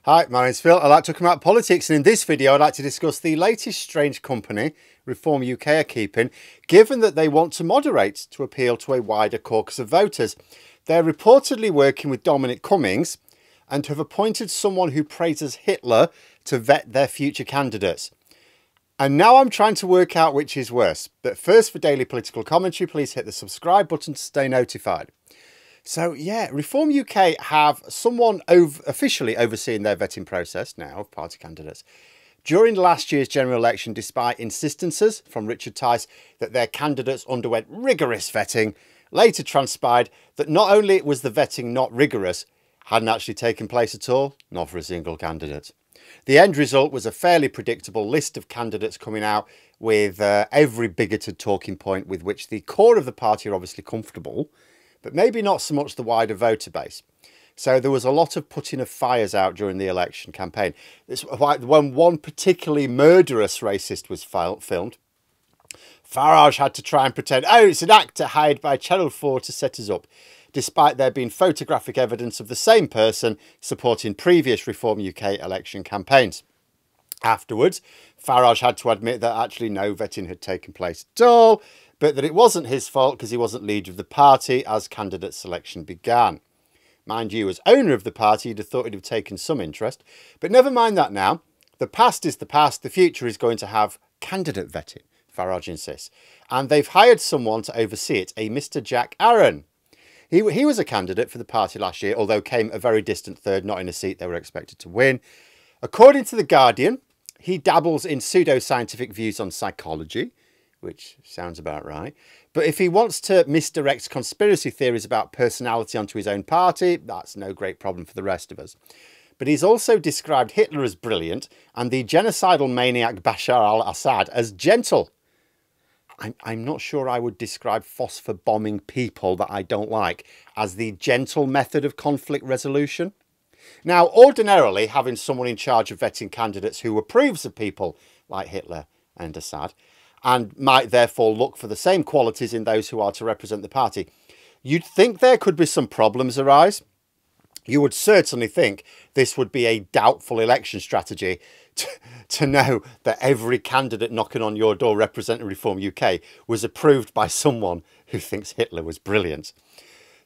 Hi, my name's Phil. I like talking about politics, and in this video I'd like to discuss the latest strange company Reform UK are keeping, given that they want to moderate to appeal to a wider caucus of voters. They're reportedly working with Dominic Cummings and have appointed someone who praises Hitler to vet their future candidates. And now I'm trying to work out which is worse. But first, for daily political commentary, please hit the subscribe button to stay notified. So yeah, Reform UK have someone officially overseeing their vetting process now of party candidates. During last year's general election, despite insistences from Richard Tice that their candidates underwent rigorous vetting, later transpired that not only was the vetting not rigorous, hadn't actually taken place at all, not for a single candidate. The end result was a fairly predictable list of candidates coming out with every bigoted talking point with which the core of the party are obviously comfortable, but maybe not so much the wider voter base. So there was a lot of putting of fires out during the election campaign. When one particularly murderous racist was filmed, Farage had to try and pretend, oh, it's an actor hired by Channel 4 to set us up, despite there being photographic evidence of the same person supporting previous Reform UK election campaigns. Afterwards, Farage had to admit that actually no vetting had taken place at all, but that it wasn't his fault because he wasn't leader of the party as candidate selection began. Mind you, as owner of the party, you'd have thought he'd have taken some interest, but never mind that now. The past is the past, the future is going to have candidate vetting, Farage insists. And they've hired someone to oversee it, a Mr. Jack Aaron. He was a candidate for the party last year, although came a very distant third, not in a seat they were expected to win. According to The Guardian, he dabbles in pseudo-scientific views on psychology, which sounds about right. But if he wants to misdirect conspiracy theories about personality onto his own party, that's no great problem for the rest of us. But he's also described Hitler as brilliant and the genocidal maniac Bashar al-Assad as gentle. I'm not sure I would describe phosphor bombing people that I don't like as the gentle method of conflict resolution. Now, ordinarily, having someone in charge of vetting candidates who approves of people like Hitler and Assad, and might therefore look for the same qualities in those who are to represent the party, you'd think there could be some problems arise. You would certainly think this would be a doubtful election strategy to know that every candidate knocking on your door representing Reform UK was approved by someone who thinks Hitler was brilliant.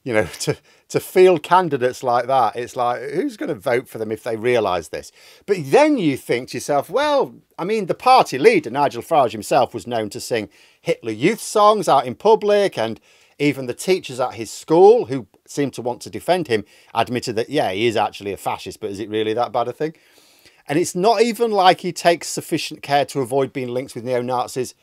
You know, to field candidates like that, it's like, who's going to vote for them if they realise this? But then you think to yourself, well, I mean, the party leader, Nigel Farage himself, was known to sing Hitler Youth songs out in public, and even the teachers at his school, who seemed to want to defend him, admitted that, yeah, he is actually a fascist, but is it really that bad a thing? And it's not even like he takes sufficient care to avoid being linked with neo-Nazis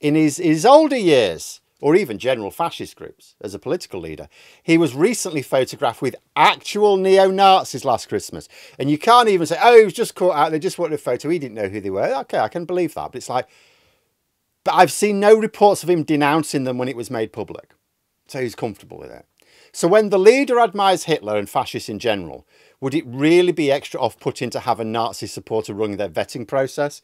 in his older years, or even general fascist groups as a political leader. He was recently photographed with actual neo-Nazis last Christmas. And you can't even say, oh, he was just caught out, they just wanted a photo, he didn't know who they were. Okay, I can believe that. But it's like, but I've seen no reports of him denouncing them when it was made public. So he's comfortable with it. So when the leader admires Hitler and fascists in general, would it really be extra off-putting to have a Nazi supporter running their vetting process?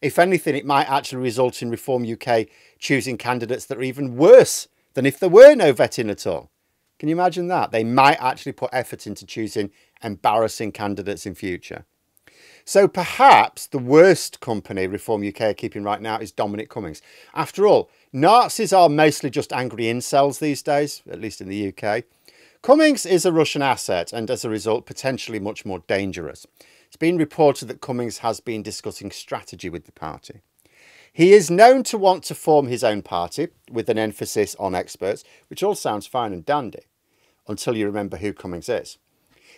If anything, it might actually result in Reform UK choosing candidates that are even worse than if there were no vetting at all. Can you imagine that? They might actually put effort into choosing embarrassing candidates in future. So perhaps the worst company Reform UK are keeping right now is Dominic Cummings. After all, Nazis are mostly just angry incels these days, at least in the UK. Cummings is a Russian asset and as a result potentially much more dangerous. It's been reported that Cummings has been discussing strategy with the party. He is known to want to form his own party with an emphasis on experts, which all sounds fine and dandy until you remember who Cummings is.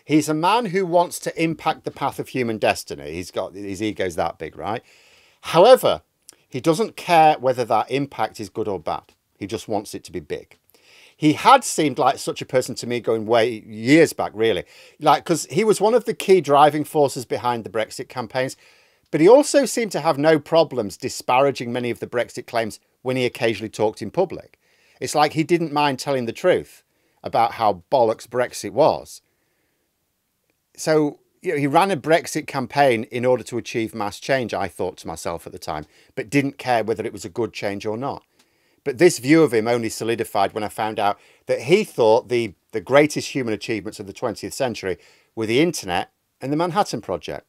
He's a man who wants to impact the path of human destiny. He's got his ego's that big, right? However, he doesn't care whether that impact is good or bad. He just wants it to be big. He had seemed like such a person to me going way years back, really. Like, because he was one of the key driving forces behind the Brexit campaigns. But he also seemed to have no problems disparaging many of the Brexit claims when he occasionally talked in public. It's like he didn't mind telling the truth about how bollocks Brexit was. So, you know, he ran a Brexit campaign in order to achieve mass change, I thought to myself at the time, but didn't care whether it was a good change or not. But this view of him only solidified when I found out that he thought the greatest human achievements of the 20th century were the internet and the Manhattan Project.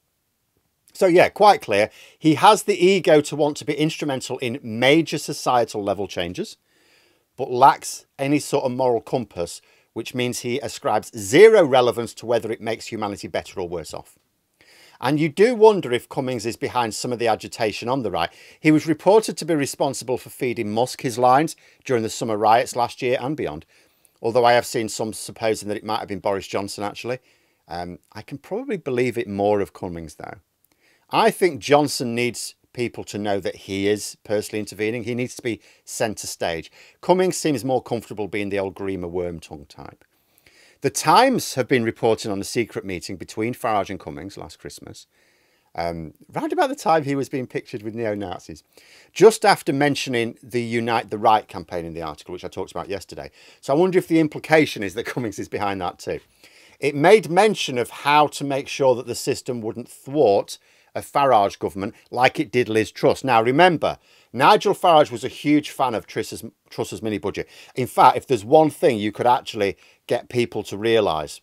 So yeah, quite clear. He has the ego to want to be instrumental in major societal level changes, but lacks any sort of moral compass, which means he ascribes zero relevance to whether it makes humanity better or worse off. And you do wonder if Cummings is behind some of the agitation on the right. He was reported to be responsible for feeding Musk his lines during the summer riots last year and beyond. Although I have seen some supposing that it might have been Boris Johnson, actually. I can probably believe it more of Cummings, though. I think Johnson needs people to know that he is personally intervening. He needs to be centre stage. Cummings seems more comfortable being the old Grima worm tongue type. The Times have been reporting on a secret meeting between Farage and Cummings last Christmas, round about the time he was being pictured with neo-Nazis, just after mentioning the Unite the Right campaign in the article, which I talked about yesterday. So I wonder if the implication is that Cummings is behind that too. It made mention of how to make sure that the system wouldn't thwart a Farage government like it did Liz Truss. Now remember, Nigel Farage was a huge fan of Truss's mini budget. In fact, if there's one thing you could actually get people to realise,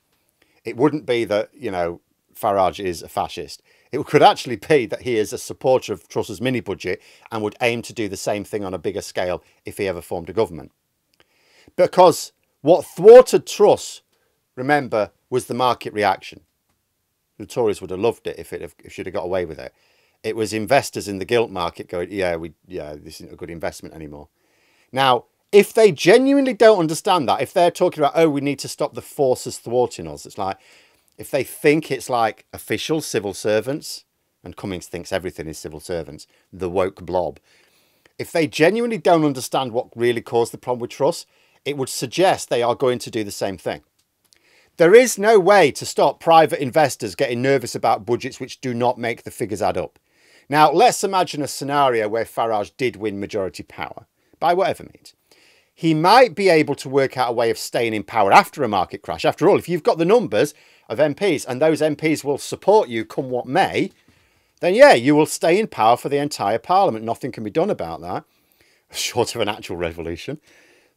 it wouldn't be that, you know, Farage is a fascist. It could actually be that he is a supporter of Truss's mini budget and would aim to do the same thing on a bigger scale if he ever formed a government. Because what thwarted Truss, remember, was the market reaction. The Tories would have loved it if she'd have got away with it. It was investors in the gilt market going, yeah, this isn't a good investment anymore. Now, if they genuinely don't understand that, if they're talking about, oh, we need to stop the forces thwarting us, it's like, if they think it's like officials, civil servants, and Cummings thinks everything is civil servants, the woke blob, if they genuinely don't understand what really caused the problem with Truss, it would suggest they are going to do the same thing. There is no way to stop private investors getting nervous about budgets which do not make the figures add up. Now, let's imagine a scenario where Farage did win majority power, by whatever means. He might be able to work out a way of staying in power after a market crash. After all, if you've got the numbers of MPs and those MPs will support you come what may, then yeah, you will stay in power for the entire parliament. Nothing can be done about that, short of an actual revolution.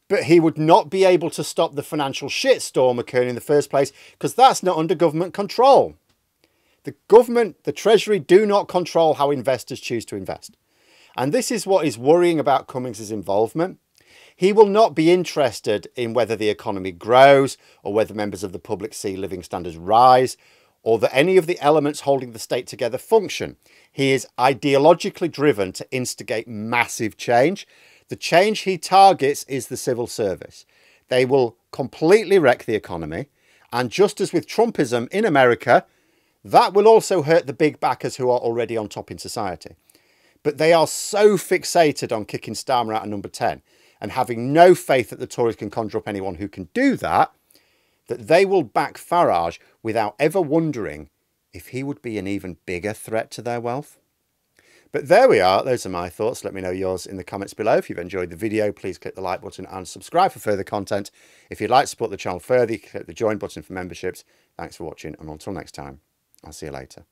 But he would not be able to stop the financial shitstorm occurring in the first place because that's not under government control. The government, the Treasury, do not control how investors choose to invest. And this is what is worrying about Cummings' involvement. He will not be interested in whether the economy grows or whether members of the public see living standards rise or that any of the elements holding the state together function. He is ideologically driven to instigate massive change. The change he targets is the civil service. They will completely wreck the economy. And just as with Trumpism in America, that will also hurt the big backers who are already on top in society. But they are so fixated on kicking Starmer out of number 10 and having no faith that the Tories can conjure up anyone who can do that, that they will back Farage without ever wondering if he would be an even bigger threat to their wealth. But there we are. Those are my thoughts. Let me know yours in the comments below. If you've enjoyed the video, please click the like button and subscribe for further content. If you'd like to support the channel further, click the join button for memberships. Thanks for watching, and until next time, I'll see you later.